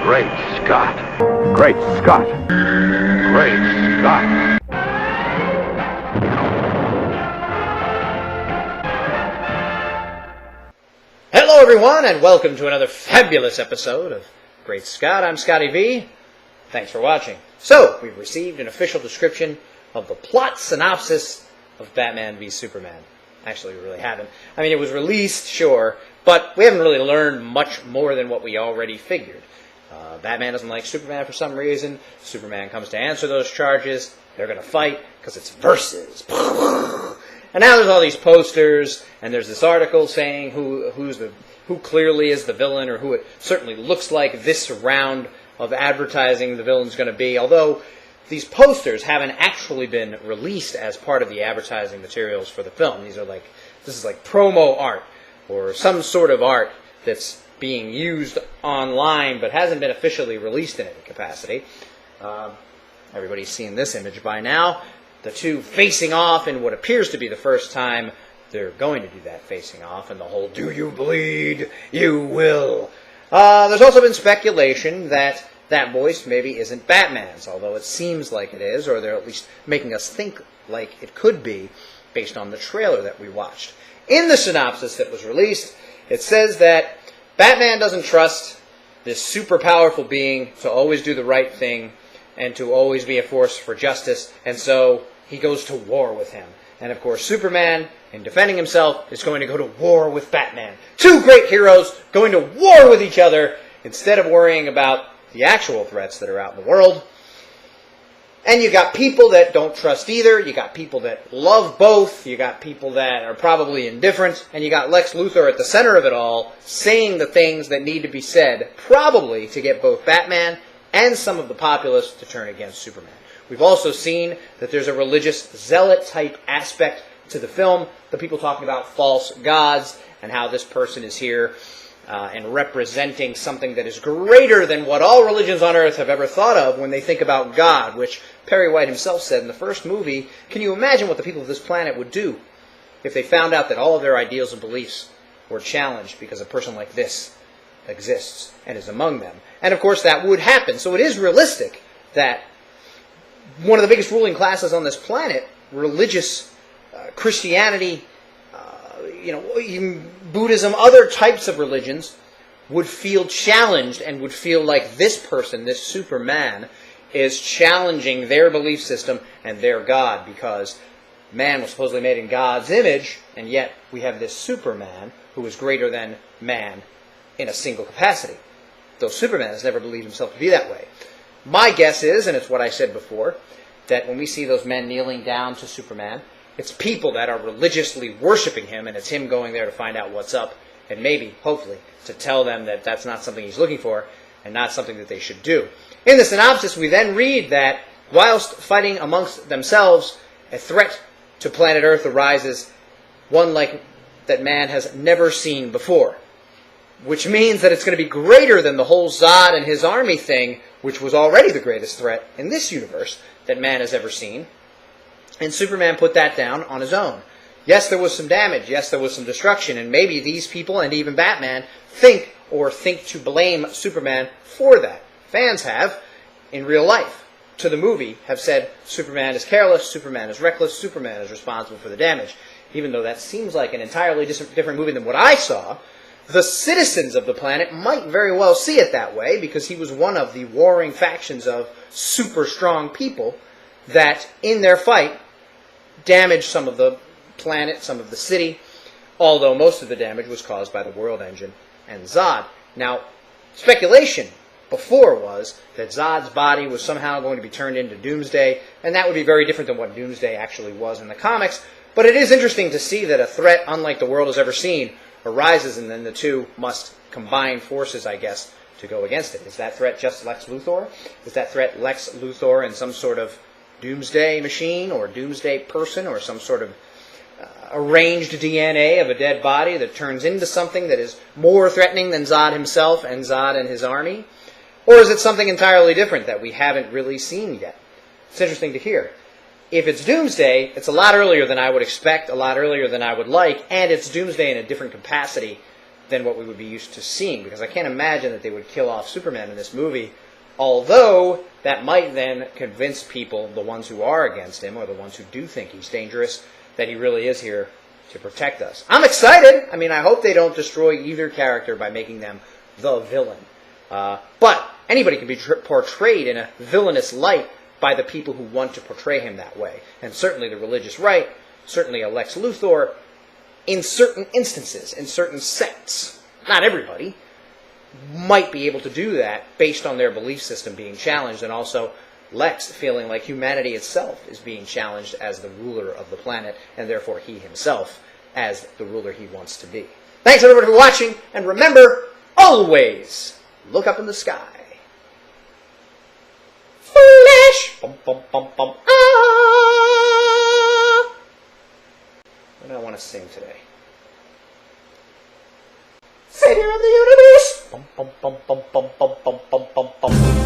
Great Scott. Great Scott. Great Scott. Hello everyone, and welcome to another fabulous episode of Great Scott. I'm Scotty V. Thanks for watching. So, we've received an official description of the plot synopsis of Batman v Superman. Actually, we really haven't. I mean, it was released, sure, but we haven't really learned much more than what we already figured. Batman doesn't like Superman for some reason. Superman comes to answer those charges. They're going to fight because it's versus. And now there's all these posters, and there's this article saying who clearly is the villain, or who it certainly looks like this round of advertising the villain's going to be. Although these posters haven't actually been released as part of the advertising materials for the film. This is like promo art, or some sort of art that's being used online but hasn't been officially released in any capacity. Everybody's seen this image by now. The two facing off in what appears to be the first time they're going to do that facing off, and the whole "do you bleed? You will." There's also been speculation that that voice maybe isn't Batman's, although it seems like it is, or they're at least making us think like it could be based on the trailer that we watched. In the synopsis that was released, it says that Batman doesn't trust this super powerful being to always do the right thing and to always be a force for justice, and so he goes to war with him. And of course, Superman, in defending himself, is going to go to war with Batman. Two great heroes going to war with each other instead of worrying about the actual threats that are out in the world. And you got people that don't trust either, you got people that love both, you got people that are probably indifferent, and you got Lex Luthor at the center of it all, saying the things that need to be said, probably to get both Batman and some of the populace to turn against Superman. We've also seen that there's a religious zealot-type aspect to the film, the people talking about false gods, and how this person is here and representing something that is greater than what all religions on earth have ever thought of when they think about God, which Perry White himself said in the first movie. Can you imagine what the people of this planet would do if they found out that all of their ideals and beliefs were challenged because a person like this exists and is among them? And of course that would happen. So it is realistic that one of the biggest ruling classes on this planet, religious Christianity, even Buddhism, other types of religions, would feel challenged and would feel like this person, this Superman, is challenging their belief system and their God, because man was supposedly made in God's image, and yet we have this Superman who is greater than man in a single capacity. Though Superman has never believed himself to be that way. My guess is, and it's what I said before, that when we see those men kneeling down to Superman, it's people that are religiously worshiping him, and it's him going there to find out what's up, and maybe, hopefully, to tell them that that's not something he's looking for, and not something that they should do. In the synopsis, we then read that, whilst fighting amongst themselves, a threat to planet Earth arises, one like that man has never seen before. Which means that it's going to be greater than the whole Zod and his army thing, which was already the greatest threat in this universe that man has ever seen. And Superman put that down on his own. Yes, there was some damage. Yes, there was some destruction. And maybe these people, and even Batman, think to blame Superman for that. Fans have, in real life, to the movie, have said Superman is careless, Superman is reckless, Superman is responsible for the damage. Even though that seems like an entirely different movie than what I saw, the citizens of the planet might very well see it that way, because he was one of the warring factions of super strong people that, in their fight, damaged some of the planet, some of the city, although most of the damage was caused by the World Engine and Zod. Now, speculation before was that Zod's body was somehow going to be turned into Doomsday, and that would be very different than what Doomsday actually was in the comics, but it is interesting to see that a threat unlike the world has ever seen arises, and then the two must combine forces, I guess, to go against it. Is that threat just Lex Luthor? Is that threat Lex Luthor and some sort of doomsday machine, or doomsday person, or some sort of arranged DNA of a dead body that turns into something that is more threatening than Zod himself and Zod and his army? Or is it something entirely different that we haven't really seen yet? It's interesting to hear. If it's Doomsday, it's a lot earlier than I would expect, a lot earlier than I would like, and it's Doomsday in a different capacity than what we would be used to seeing, because I can't imagine that they would kill off Superman in this movie, although that might then convince people, the ones who are against him, or the ones who do think he's dangerous, that he really is here to protect us. I'm excited! I mean, I hope they don't destroy either character by making them the villain. But anybody can be portrayed in a villainous light by the people who want to portray him that way. And certainly the religious right, certainly a Lex Luthor, in certain instances, in certain sects, not everybody, might be able to do that based on their belief system being challenged, and also Lex feeling like humanity itself is being challenged as the ruler of the planet, and therefore he himself as the ruler he wants to be. Thanks everybody for watching, and remember, always look up in the sky. Flash! Bum, bum, bum, bum. Ah! What do I want to sing today? Savior of the universe! Bum, bum, bum, bum, bum, bum, bum, bum, bum, bum.